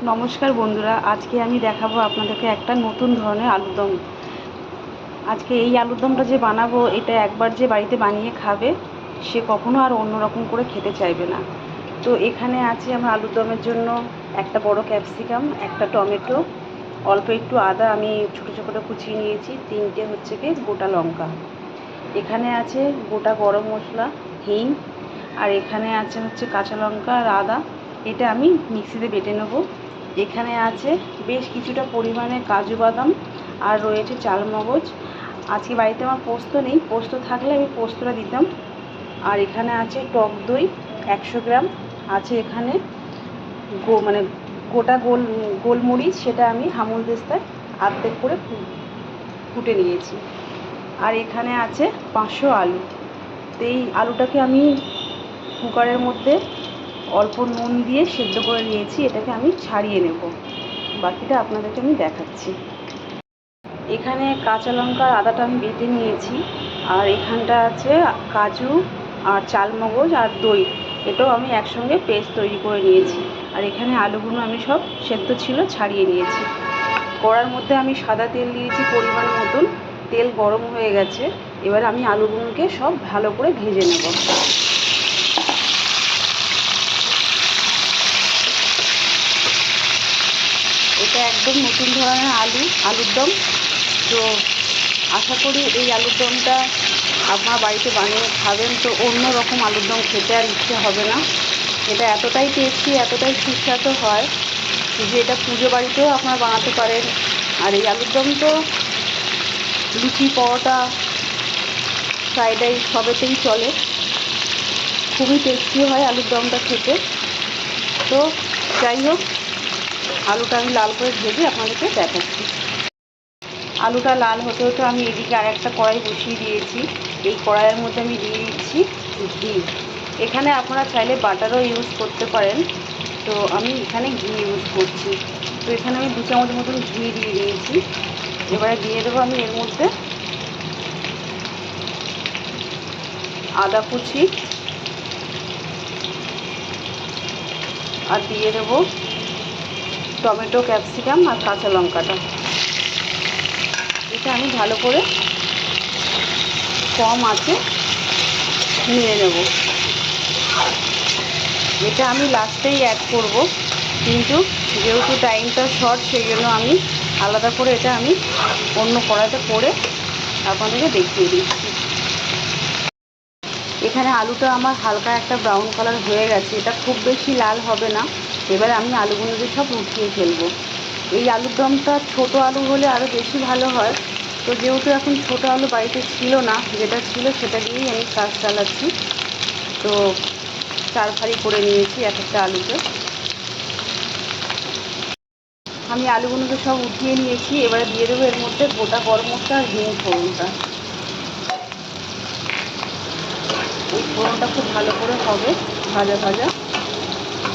নমস্কার বন্ধুরা, আজকে আমি দেখাবো আপনাদেরকে একটা নতুন ধরনের আলুর দম। আজকে এই আলুর দমটা যে বানাবো, এটা একবার যে বাড়িতে বানিয়ে খাবে সে কখনো আর অন্য রকম করে খেতে চাইবে না। তো এখানে আছে আমার আলুর দমের জন্য একটা বড় ক্যাপসিকাম, একটা টমেটো, অল্প একটু আদা আমি ছোটো ছোটো করে কুচিয়ে নিয়েছি, 3টে হচ্ছে কি গোটা লঙ্কা, এখানে আছে গোটা গরম মশলা, হিং, আর এখানে আছে হচ্ছে কাঁচা লঙ্কা আর আদা। এটা আমি মিক্সিতে বেটে নেব। এখানে আছে বেশ কিছুটা পরিমাণে কাজু বাদাম আর রয়েছে চালমগজ। আজকে বাড়িতে আমার পোস্ত নেই, পোস্ত থাকলে আমি পোস্তটা দিতাম। আর এখানে আছে টক দই 100 গ্রাম, আছে এখানে মানে গোটা গোলমরিচ, সেটা আমি হামুল দিস্তায় আর্ধেক করে ফুটে নিয়েছি। আর এখানে আছে 500 আলু। তো এই আলুটাকে আমি কুকারের মধ্যে অল্প নুন দিয়ে সেদ্ধ করে নিয়েছি, এটাকে আমি ছাড়িয়ে নেব, বাকিটা আপনাদেরকে আমি দেখাচ্ছি। এখানে কাঁচা লঙ্কা আর আদাটা আমি বেটে নিয়েছি, আর এখানটা আছে কাজু আর চালমগজ আর দই, এটাও আমি একসঙ্গে পেস্ট তৈরি করে নিয়েছি। আর এখানে আলুগুলো আমি সব সেদ্ধ ছিল ছাড়িয়ে নিয়েছি। কড়ার মধ্যে আমি সাদা তেল দিয়েছি পরিমাণ মতন, তেল গরম হয়ে গেছে। এবার আমি আলুগুলোকে সব ভালো করে ভেজে নেব। এটা একদম নতুন ধরনের আলুর দম। তো আশা করি এই আলুর দমটা আপনার বাড়িতে বানিয়ে খাবেন, তো অন্য রকম আলুর দম খেতে আর ইচ্ছে হবে না। এটা এতটাই টেস্টি, এতটাই সুস্বাদু হয় যে এটা পুজো বাড়িতেও আপনারা বানাতে পারেন। আর এই আলুর দম তো লুচি, পরোটা, ফ্রাইড রাইস সবেতেই চলে। খুবই টেস্টি হয় আলুর দমটা খেতে। তো যাই হোক, আলুটা আমি লাল করে ভেজে আপনাদেরকে দেখাচ্ছি। আলুটা লাল হতে হতে আমি এদিকে আর একটা কড়াই বসিয়ে দিয়েছি। এই কড়াইয়ের মধ্যে আমি দিয়ে দিচ্ছি ঘি। এখানে আপনারা চাইলে বাটারও ইউজ করতে পারেন, তো আমি এখানে ঘি ইউজ করছি। তো এখানে আমি 2 চামচ মতন ঘি দিয়ে দিয়েছি। এবারে দিয়ে দেবো আমি এর মধ্যে আদা কুচি, আর দিয়ে দেবো টমেটো, ক্যাপসিকাম আর কাঁচা লঙ্কাটা। এটা আমি ভালো করে কম আঁচে নিয়ে নেব। এটা আমি লাস্টেই অ্যাড করব, কিন্তু যেহেতু টাইমটা শর্ট সেই জন্য আমি আলাদা করে এটা আমি অন্য কড়াইতে করে আপনাদেরকে দেখিয়ে দিচ্ছি। এখানে আলুটা আমার হালকা একটা ব্রাউন কালার হয়ে গেছে, এটা খুব বেশি লাল হবে না। এবার আমি আলুগুলোকে সব উঠিয়ে ফেলবো। এই আলুর দমটা ছোটো আলু হলে আরও বেশি ভালো হয়। তো যেহেতু এখন ছোটো আলু বাড়িতে ছিল না, যেটা ছিল সেটা দিয়েই আমি কাজ চালাচ্ছি। তো 4 ফালি করে নিয়েছি এক একটা আলুতে। আমি আলুগুলোকে সব উঠিয়ে নিয়েছি। এবারে দিয়ে দেবো এর মধ্যে গোটা গরম মশলা আর হিং ফোড়নটা। এই ফোড়নটা খুব ভালো করে হবে ভাজা ভাজা।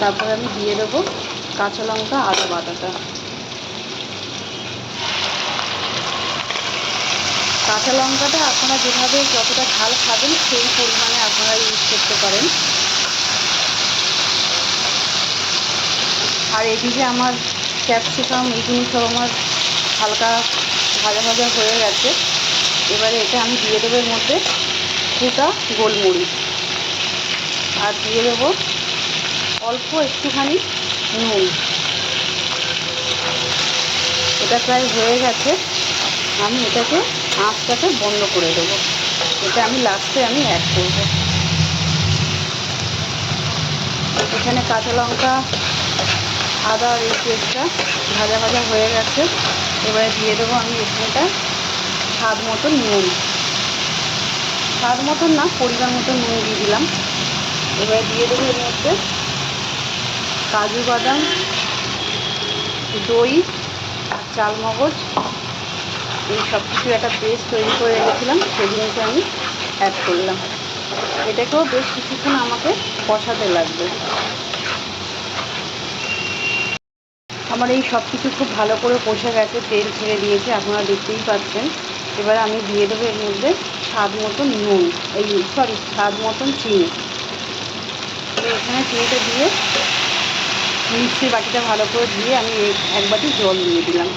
তারপরে আমি দিয়ে দেবো কাঁচা লঙ্কা, আদা বাটাটা। কাঁচা লঙ্কাটা আপনারা যেভাবে যতটা ঝাল খাবেন সেই পরিমাণে আপনারা ইউজ করতে পারেন। আর এদিকে আমার ক্যাপসিকাম এগুলো সব আমার হালকা ভাজা ভাজা হয়ে গেছে। এবারে এটা আমি দিয়ে দেবো এর মধ্যে গোটা গোলমরিচ, আর দিয়ে দেবো অল্প একটুখানি নুন। এটা প্রায় হয়ে গেছে, আমি এটাকে আঁচটাকে বন্ধ করে দেবো। এটা আমি লাস্টে আমি অ্যাড করব। এখানে কাঁচা লঙ্কা, আদা আর এই পেস্টটা ভাজা ভাজা হয়ে গেছে। এবারে দিয়ে দেবো আমি এখানটা স্বাদ মতন নুন, স্বাদ মতন না পরিমাণ মতো নুন দিয়ে দিলাম। এবারে দিয়ে দেবো এর মধ্যে কাজু বাদাম, দই আর চালমগজ, এই সব কিছু একটা পেস্ট তৈরি করে রেখেছিলাম, সেগুলোকে আমি অ্যাড করলাম। এটাকেও বেশ কিছুক্ষণ আমাকে কষাতে লাগবে। আমার এই সব কিছু খুব ভালো করে কষে গেছে, তেল ছেড়ে দিয়েছে, আপনারা দেখতেই পাচ্ছেন। এবার আমি দিয়ে দেবো এর মধ্যে স্বাদ মতন নুন, স্বাদ মতন চিনি। তো এখানে চিনিটা দিয়ে মিক্সির বাটিটা ভালো করে দিয়ে আমি এক বাটি জল দিয়ে দিলাম।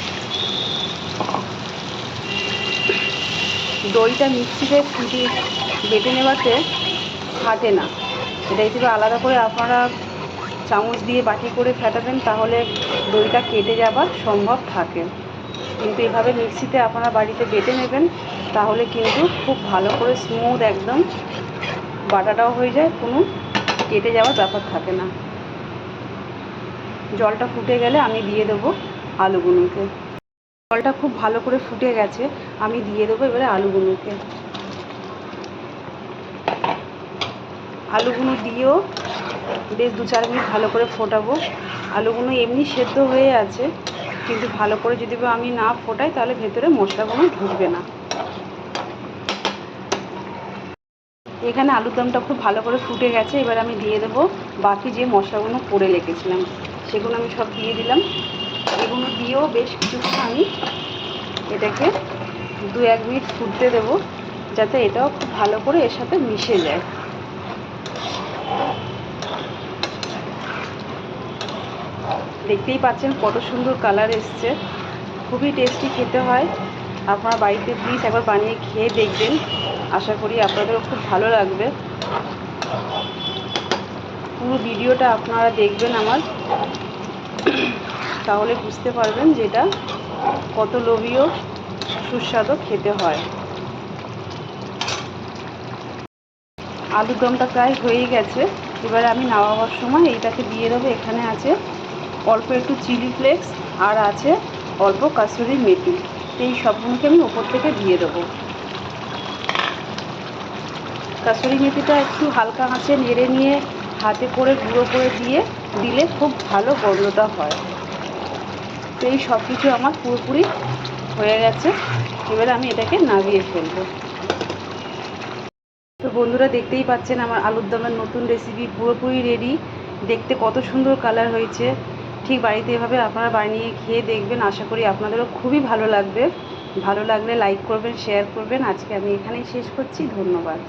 দইটা মিক্সিতে বেটে নেওয়াতে ফাটে না। এটা যদি আলাদা করে আপনারা চামচ দিয়ে বাটি করে ফেটাবেন তাহলে দইটা কেটে যাবার সম্ভব থাকে, কিন্তু এভাবে মিক্সিতে আপনারা বাড়িতে বেটে নেবেন তাহলে কিন্তু খুব ভালো করে স্মুথ একদম বাটাটাও হয়ে যায়, কোনো কেটে যাওয়ার ব্যাপার থাকে না। জলটা ফুটে গেলে আমি দিয়ে দেবো আলুগুলোকে। জলটা খুব ভালো করে ফুটে গেছে, আমি দিয়ে দেবো এবারে আলুগুলোকে। আলুগুলো দিয়েও বেশ 2-4 মিনিট ভালো করে ফোটাবো। আলুগুলো এমনি সেদ্ধ হয়ে আছে, কিন্তু ভালো করে যদি আমি না ফোটাই তাহলে ভেতরে মশলাগুলো ঢুকবে না। এখানে আলুর দমটা খুব ভালো করে ফুটে গেছে, এবার আমি দিয়ে দেবো বাকি যে মশলাগুলো করে রেখেছিলাম সেগুলো আমি সব দিয়ে দিলাম। এগুলো দিয়েও বেশ কিছুক্ষণ আমি এটাকে 2-1 মিনিট ফুটতে দেবো, যাতে এটাও খুব ভালো করে এর সাথে মিশে যায়। দেখতেই পাচ্ছেন কত সুন্দর কালার এসছে, খুবই টেস্টি খেতে হয়। আপনারা বাড়িতে প্লিজ একবার বানিয়ে খেয়ে দেখবেন, আশা করি আপনাদেরও খুব ভালো লাগবে। পুরো ভিডিওটা আপনারা দেখবেন আমার, তাহলে বুঝতে পারবেন যে এটা কত লোভীয় সুস্বাদু খেতে হয়। আলুর দমটা প্রায় হয়েই গেছে, এবারে আমি নামাবার সময় এইটাকে দিয়ে দেবো। এখানে আছে অল্প একটু চিলি ফ্লেক্স আর আছে অল্প কাসুরি মেথি, এই সবগুলোকে আমি ওপর থেকে দিয়ে দেবো। কাসুরি মেথিটা একটু হালকা আঁচে নেড়ে নিয়ে হাতে করে গুঁড়ো করে দিলে খুব ভালো গন্ধটা হয়। তো এই সব কিছু আমার পুরোপুরি হয়ে গেছে, এবারে আমি এটাকে নামিয়ে ফেলবো। তো বন্ধুরা দেখতেই পাচ্ছেন আমার আলুর দমের নতুন রেসিপি পুরোপুরি রেডি। দেখতে কত সুন্দর কালার হয়েছে, ঠিক বাড়িতে এভাবে আপনারা বানিয়ে খেয়ে দেখবেন, আশা করি আপনাদেরও খুবই ভালো লাগবে। ভালো লাগলে লাইক করবেন, শেয়ার করবেন। আজকে আমি এখানেই শেষ করছি, ধন্যবাদ।